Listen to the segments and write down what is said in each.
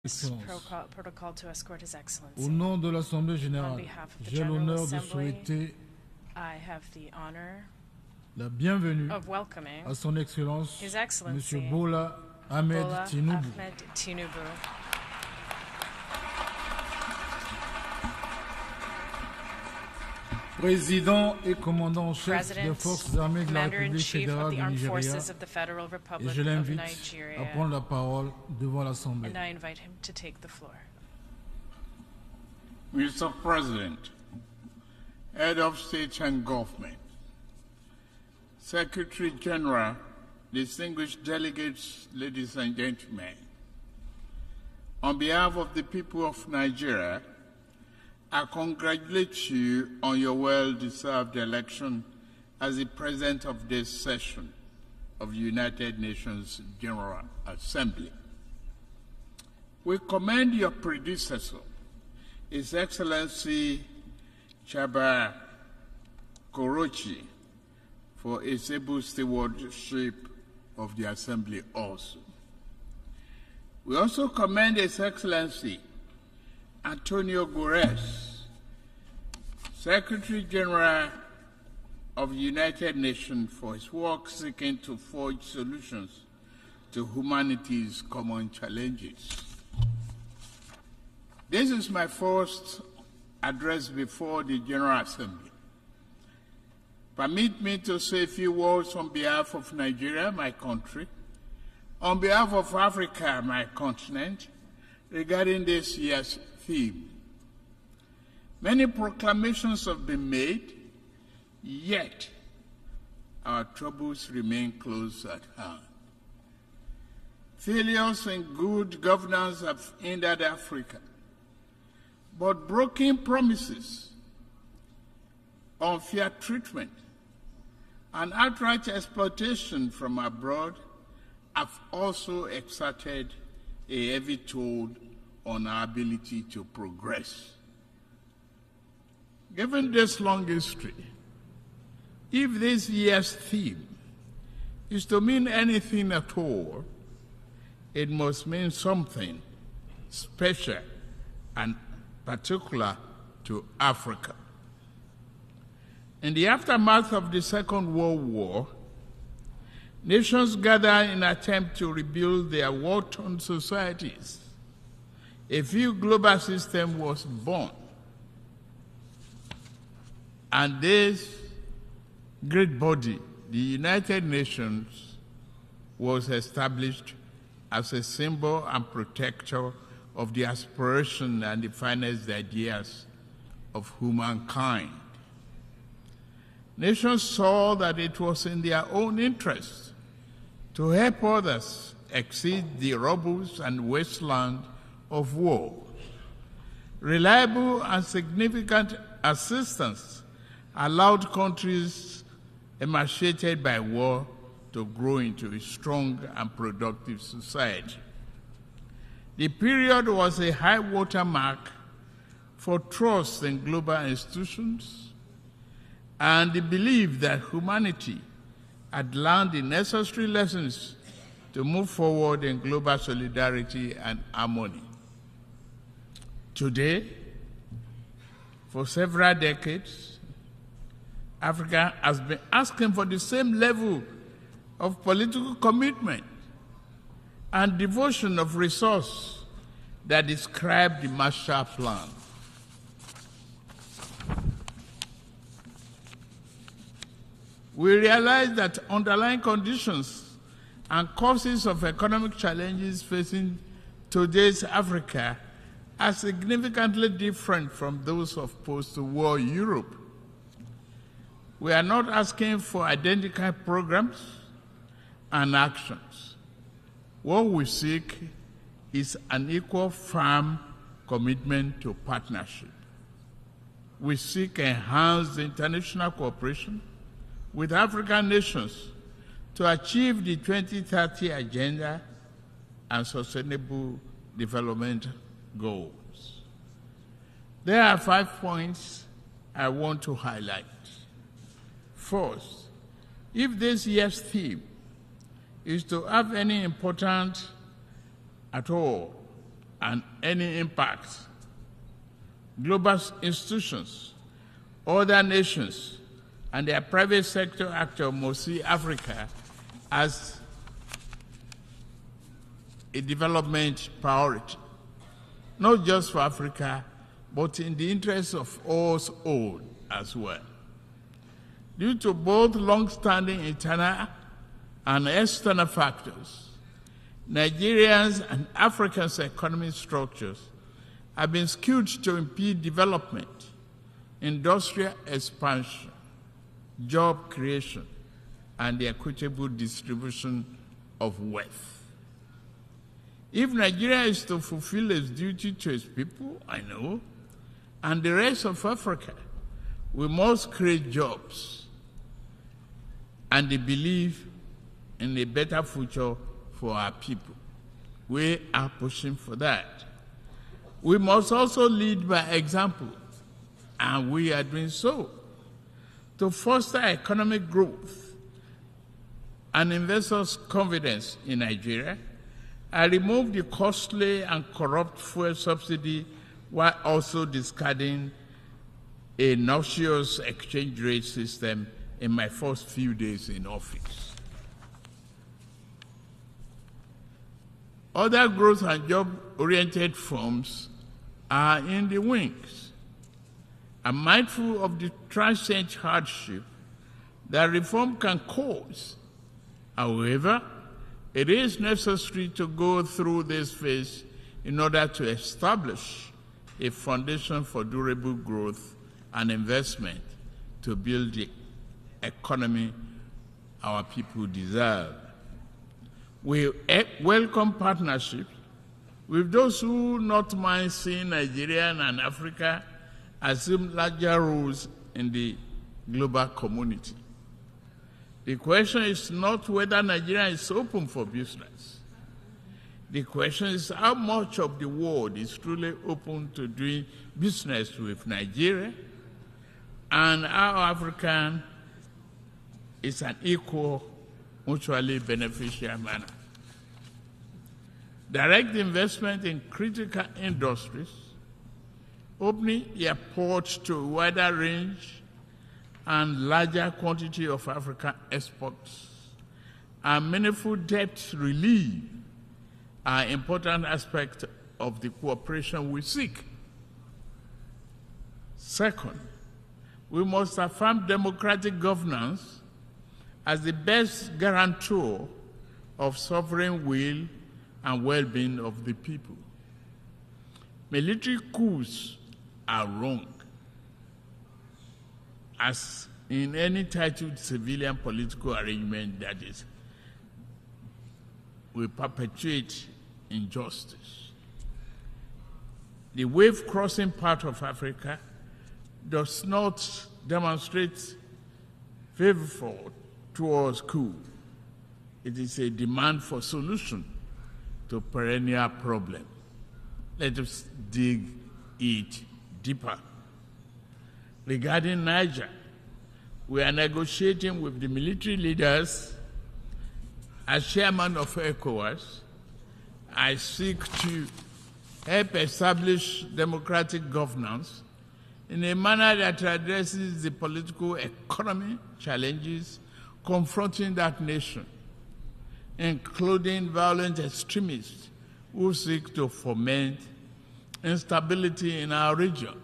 Protocol to escort His Excellency. Au nom de l'Assemblée générale, j'ai l'honneur de souhaiter la bienvenue à son Excellence, M. Bola Ahmed Tinubu. Président et commandant en chef des forces armées de la République fédérale du Nigeria, et je l'invite à prendre la parole devant l'Assemblée. Mr. President, Head of State and Government, Secretary General, distinguished delegates, ladies and gentlemen, on behalf of the people of Nigeria, I congratulate you on your well-deserved election as the President of this session of the United Nations General Assembly. We commend your predecessor, His Excellency Chaba Korochi, for his able stewardship of the Assembly also. We also commend His Excellency Antonio Guterres, Secretary General of the United Nations, for his work seeking to forge solutions to humanity's common challenges. This is my first address before the General Assembly. Permit me to say a few words on behalf of Nigeria, my country, on behalf of Africa, my continent, regarding this year's theme. Many proclamations have been made, yet our troubles remain close at hand. Failures in good governance have hindered Africa, but broken promises, unfair treatment, and outright exploitation from abroad have also exerted a heavy toll on our ability to progress. Given this long history, if this year's theme is to mean anything at all, it must mean something special and particular to Africa. In the aftermath of the Second World War, nations gathered in an attempt to rebuild their war-torn societies. A new global system was born, and this great body, the United Nations, was established as a symbol and protector of the aspiration and the finest ideas of humankind. Nations saw that it was in their own interest to help others exceed the rubbles and wasteland of war. Reliable and significant assistance allowed countries emaciated by war to grow into a strong and productive society. The period was a high water mark for trust in global institutions and the belief that humanity had learned the necessary lessons to move forward in global solidarity and harmony. Today, for several decades, Africa has been asking for the same level of political commitment and devotion of resource that described the Marshall Plan. We realize that underlying conditions and causes of economic challenges facing today's Africa are significantly different from those of post-war Europe. We are not asking for identical programs and actions. What we seek is an equal, firm commitment to partnership. We seek enhanced international cooperation with African nations to achieve the 2030 Agenda and Sustainable Development Goals. There are 5 points I want to highlight. First, if this year's theme is to have any importance at all, and any impact. Global institutions, other nations, and their private sector actors must see Africa as a development priority, not just for Africa, but in the interest of us all as well. Due to both long-standing internal and external factors, Nigerians and Africa's economic structures have been skewed to impede development, industrial expansion, job creation, and the equitable distribution of wealth. If Nigeria is to fulfill its duty to its people, I know, and the rest of Africa, we must create jobs and the belief in a better future for our people. We are pushing for that. We must also lead by example, and we are doing so, to foster economic growth and investors' confidence in Nigeria, and remove the costly and corrupt fuel subsidy while also discarding a noxious exchange rate system in my first few days in office. Other growth and job-oriented firms are in the wings. I'm mindful of the transient hardship that reform can cause. However, it is necessary to go through this phase in order to establish a foundation for durable growth and investment to build the economy our people deserve. We welcome partnerships with those who not mind seeing Nigeria and Africa assume larger roles in the global community. The question is not whether Nigeria is open for business. The question is how much of the world is truly open to doing business with Nigeria, and how African is an equal, mutually beneficial manner. Direct investment in critical industries, opening airports to a wider range and larger quantity of African exports, and meaningful debt relief are important aspects of the cooperation we seek. Second, we must affirm democratic governance as the best guarantor of sovereign will and well-being of the people. Military coups are wrong, as in any titled civilian political arrangement that is, will perpetuate injustice. The wave-crossing part of Africa does not demonstrate favor towards coup. It is a demand for solution to perennial problem. Let us dig it deeper. Regarding Niger, we are negotiating with the military leaders. As chairman of ECOWAS, I seek to help establish democratic governance in a manner that addresses the political economy challenges confronting that nation, including violent extremists who seek to foment instability in our region.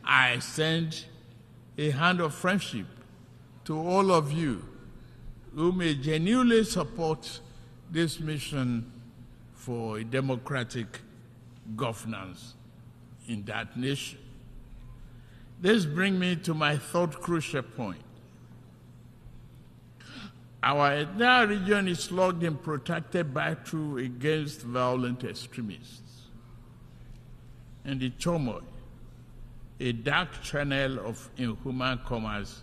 I extend a hand of friendship to all of you who may genuinely support this mission for a democratic governance in that nation. This brings me to my third crucial point. Our entire region is locked in protracted battle against violent extremists. In the turmoil, a dark channel of inhuman commerce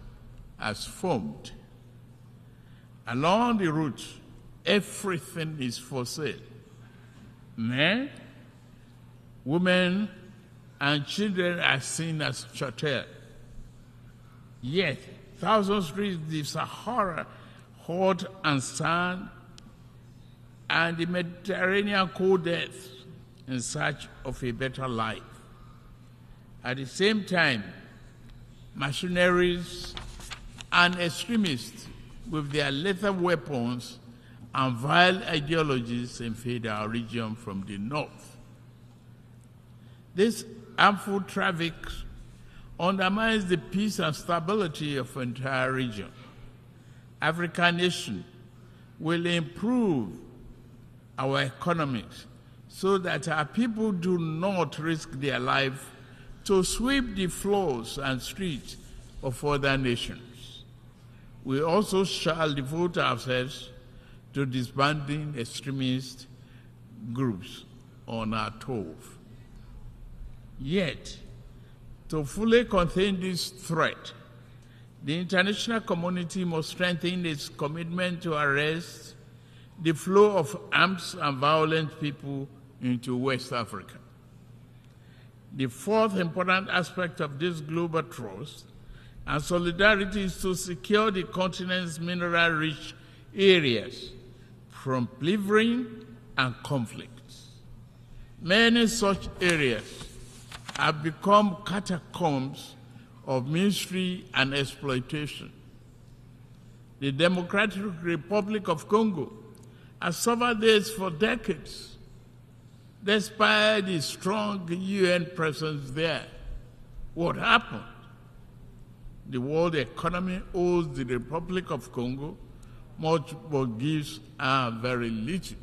has formed. Along the route, everything is for sale. Men, women, and children are seen as chattel. Yet, thousands reach the Sahara, hot and sand, and the Mediterranean cold depths in search of a better life. At the same time, mercenaries and extremists with their lethal weapons and vile ideologies invade our region from the north. This harmful traffic undermines the peace and stability of the entire region. African nations will improve our economics so that our people do not risk their life to sweep the floors and streets of other nations. We also shall devote ourselves to disbanding extremist groups on our turf. Yet, to fully contain this threat, the international community must strengthen its commitment to arrest the flow of armed and violent people into West Africa. The fourth important aspect of this global trust and solidarity is to secure the continent's mineral-rich areas from plundering and conflicts. Many such areas have become catacombs of misery and exploitation. The Democratic Republic of Congo has suffered this for decades, despite the strong UN presence there. What happened? The world economy owes the Republic of Congo much but gives her very little.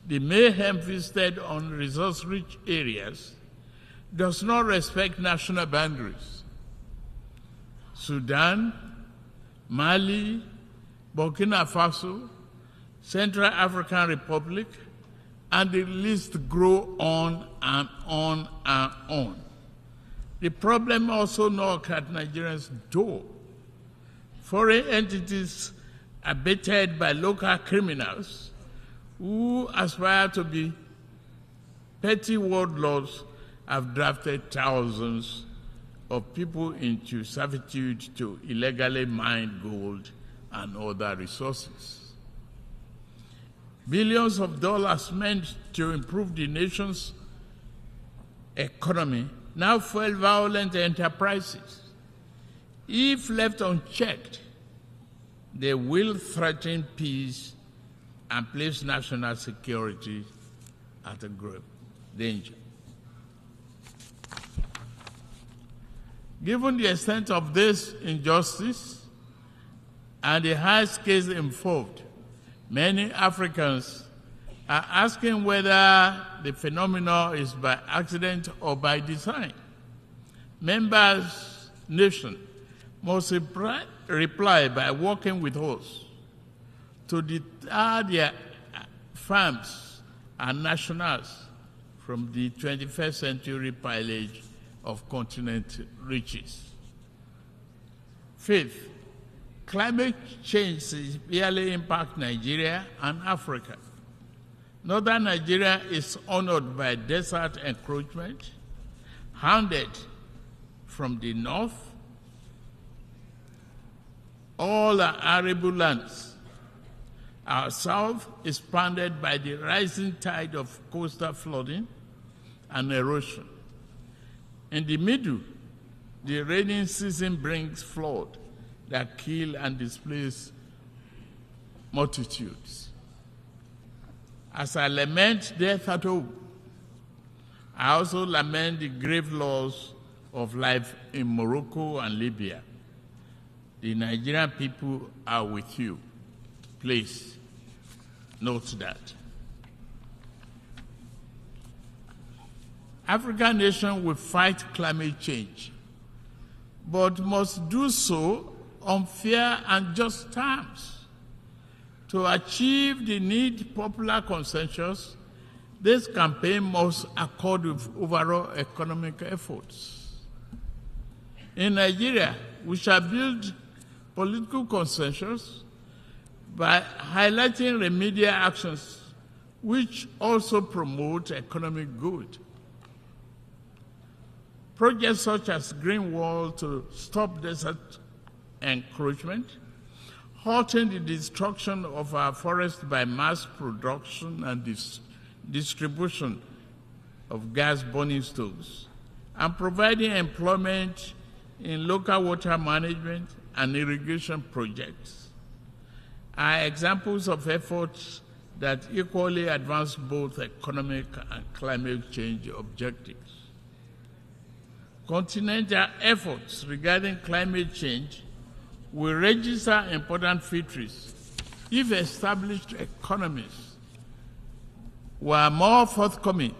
The mayhem visited on resource-rich areas does not respect national boundaries. Sudan, Mali, Burkina Faso, Central African Republic, and the list grow on and on and on. The problem also knocks at Nigeria's door. Foreign entities abated by local criminals who aspire to be petty warlords have drafted thousands of people into servitude to illegally mine gold and other resources. Billions of dollars meant to improve the nation's economy now fuel violent enterprises. If left unchecked, they will threaten peace and place national security at a grave danger. Given the extent of this injustice and the high scales involved, many Africans are asking whether the phenomenon is by accident or by design. Members' nations must reply by working with us to deter their farms and nationals from the 21st century pillage of continent riches. Fifth, climate change severely impacts Nigeria and Africa. Northern Nigeria is honored by desert encroachment, hounded from the north. All are arable lands. Our south is pounded by the rising tide of coastal flooding and erosion. In the middle, the rainy season brings flood that kill and displace multitudes. As I lament death at home, I also lament the grave loss of life in Morocco and Libya. The Nigerian people are with you. Please note that. African nations will fight climate change, but must do so on fair and just terms. To achieve the need popular consensus, this campaign must accord with overall economic efforts. In Nigeria, we shall build political consensus by highlighting remedial actions which also promote economic good. Projects such as Green Wall to stop desert encroachment, halting the destruction of our forests by mass production and distribution of gas burning stoves, and providing employment in local water management and irrigation projects are examples of efforts that equally advance both economic and climate change objectives. Continental efforts regarding climate change will register important victories if established economies were more forthcoming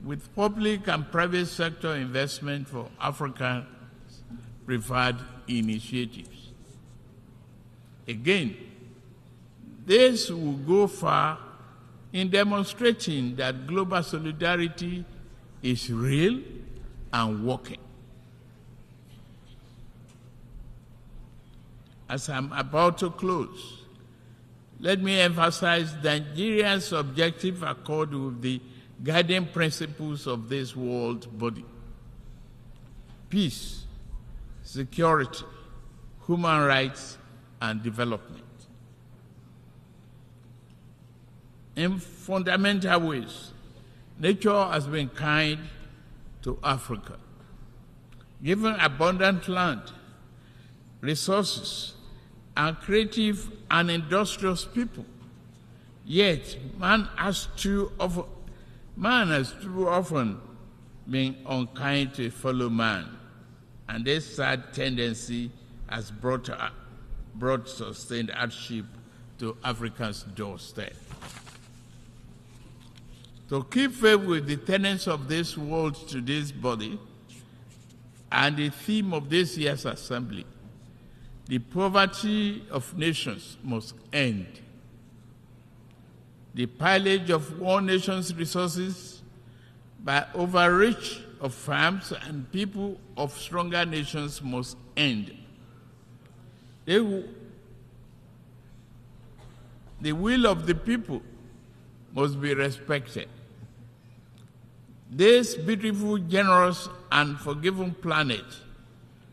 with public and private sector investment for Africa's preferred initiatives. Again, this will go far in demonstrating that global solidarity is real and working. As I'm about to close, let me emphasize Nigeria's objective accord with the guiding principles of this world body: peace, security, human rights, and development. In fundamental ways, nature has been kind to Africa, given abundant land, resources, and creative and industrious people. Yet, man has too often been unkind to a fellow man, and this sad tendency has brought sustained hardship to Africa's doorstep. To keep faith with the tenets of this world to this body and the theme of this year's assembly, the poverty of nations must end. The pillage of one nation's resources by overreach of farms and people of stronger nations must end. The will of the people must be respected. This beautiful, generous, and forgiving planet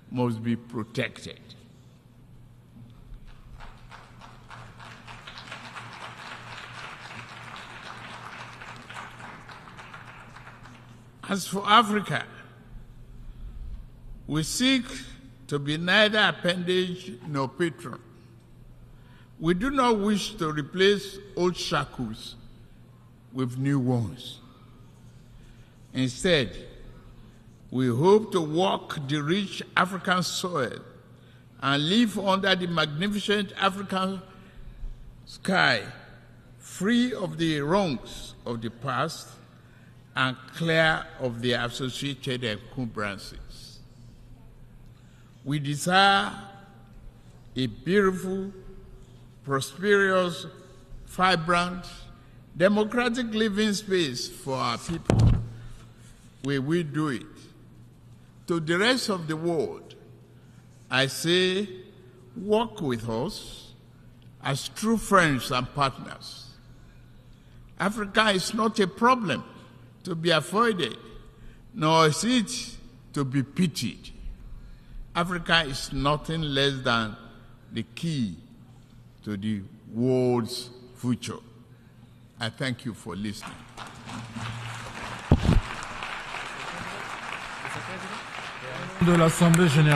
must be protected. As for Africa, we seek to be neither appendage nor patron. We do not wish to replace old shackles with new ones. Instead, we hope to walk the rich African soil and live under the magnificent African sky, free of the wrongs of the past and clear of the associated encumbrances. We desire a beautiful, prosperous, vibrant, democratic living space for our people, where we do it. To the rest of the world, I say, work with us as true friends and partners. Africa is not a problem to be avoided, nor is it to be pitied. Africa is nothing less than the key to the world's future. I thank you for listening. De l'Assemblée générale.